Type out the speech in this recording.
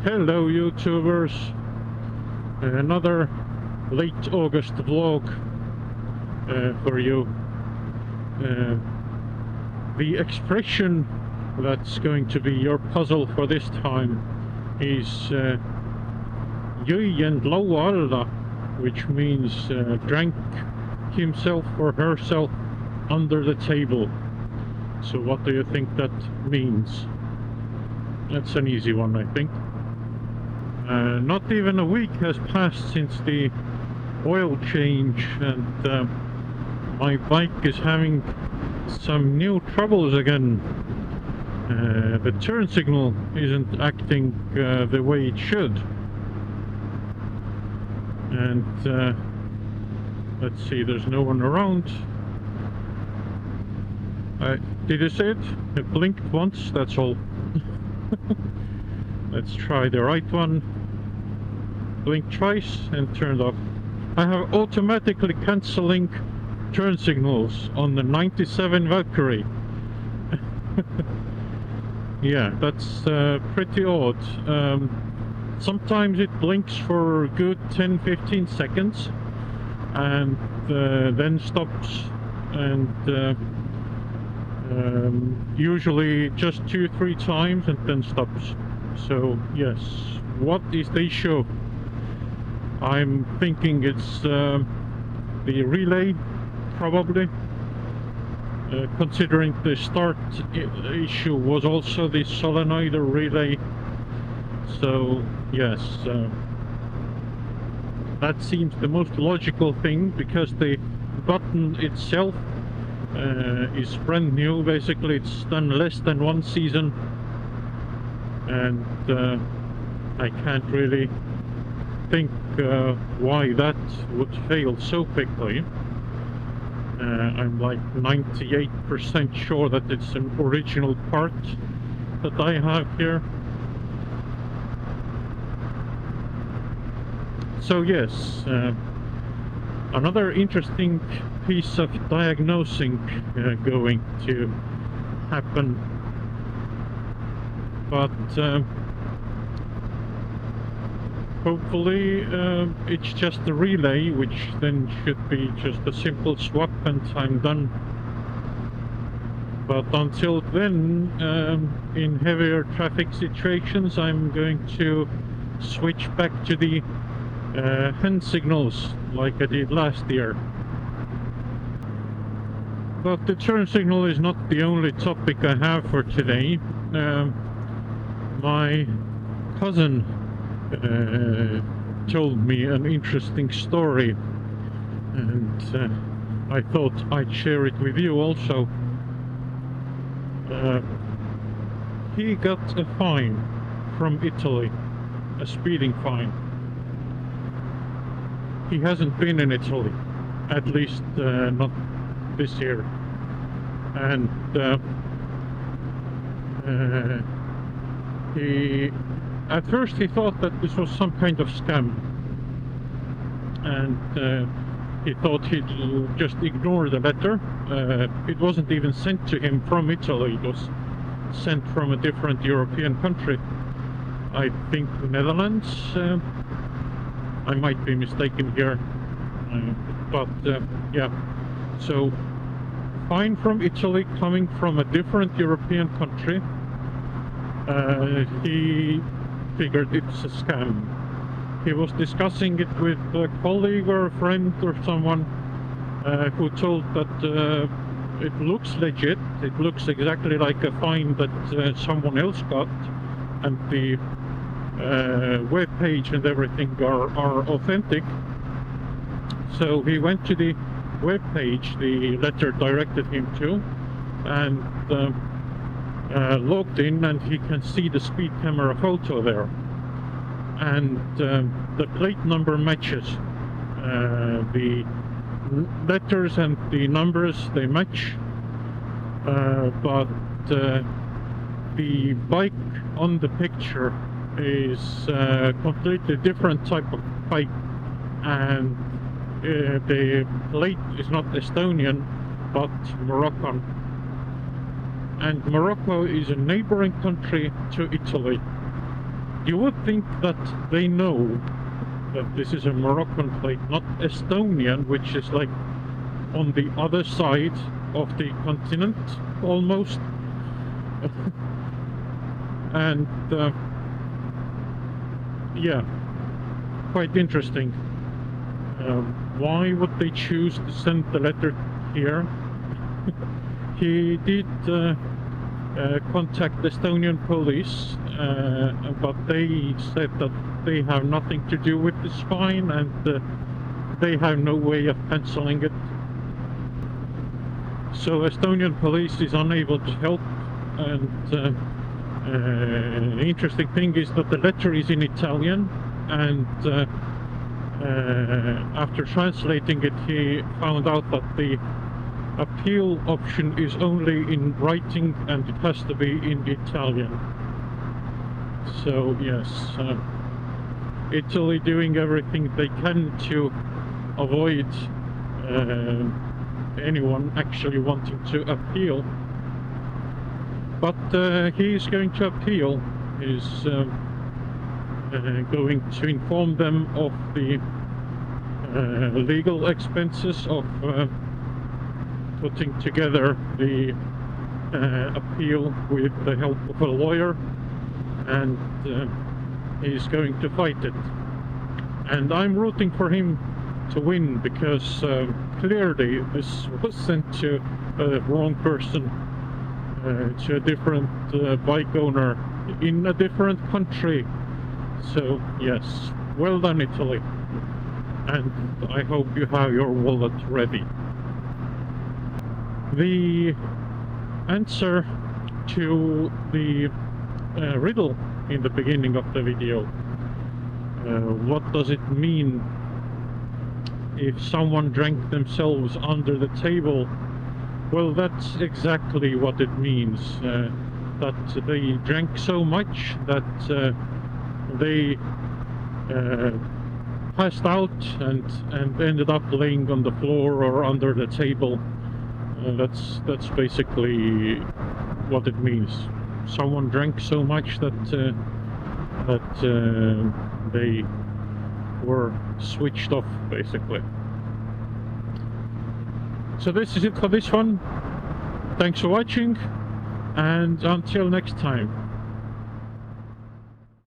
Hello YouTubers, another late August vlog for you. The expression that's going to be your puzzle for this time is Jøy and lå alla, which means drank himself or herself under the table. So what do you think that means? That's an easy one, I think. Not even a week has passed since the oil change, and my bike is having some new troubles again. The turn signal isn't acting the way it should. And let's see, there's no one around. Did you see it? It blinked once, that's all. Let's try the right one. Blink twice and turned off. I have automatically cancelling turn signals on the 97 Valkyrie. Yeah, that's pretty odd. Sometimes it blinks for a good 10-15 seconds and then stops, and usually just 2-3 times and then stops. So yes, what is the issue? I'm thinking it's the relay, probably, considering the start issue was also the solenoid relay. So yes, that seems the most logical thing, because the button itself is brand new. Basically it's done less than 1 season, and I can't really think why that would fail so quickly. I'm like 98% sure that it's an original part that I have here. So yes, another interesting piece of diagnosing going to happen, but hopefully it's just the relay, which then should be just a simple swap and I'm done. But until then, in heavier traffic situations, I'm going to switch back to the hand signals like I did last year. But the turn signal is not the only topic I have for today. My cousin told me an interesting story, and I thought I'd share it with you also. He got a fine from Italy, a speeding fine. He hasn't been in Italy, at least not this year, and at first he thought that this was some kind of scam, and he thought he'd just ignore the letter. It wasn't even sent to him from Italy, it was sent from a different European country. I think the Netherlands. I might be mistaken here, but yeah. So, fine from Italy coming from a different European country. He figured it's a scam. He was discussing it with a colleague or a friend or someone who told that it looks legit, it looks exactly like a fine that someone else got, and the web page and everything are authentic. So he went to the web page the letter directed him to, and logged in, and he can see the speed camera photo there, and the plate number matches. The letters and the numbers, they match, but the bike on the picture is a completely different type of bike, and the plate is not Estonian but Moroccan, and Morocco is a neighboring country to Italy, You would think that they know that this is a Moroccan plate, not Estonian, which is like on the other side of the continent almost. And yeah, quite interesting. Why would they choose to send the letter here? He did contact the Estonian police, but they said that they have nothing to do with this fine, and they have no way of cancelling it. So Estonian police is unable to help, and the interesting thing is that the letter is in Italian, and after translating it, he found out that the appeal option is only in writing and it has to be in Italian. So yes, Italy doing everything they can to avoid anyone actually wanting to appeal. But he is going to appeal. He's going to inform them of the legal expenses of putting together the appeal with the help of a lawyer, and he's going to fight it. And I'm rooting for him to win, because clearly this was sent to a wrong person, to a different bike owner in a different country. So yes, well done Italy, and I hope you have your wallet ready. The answer to the riddle in the beginning of the video, what does it mean if someone drank themselves under the table? Well, that's exactly what it means, that they drank so much that they passed out and ended up laying on the floor or under the table. That's basically what it means. Someone drank so much that they were switched off, basically. So this is it for this one. Thanks for watching, and until next time.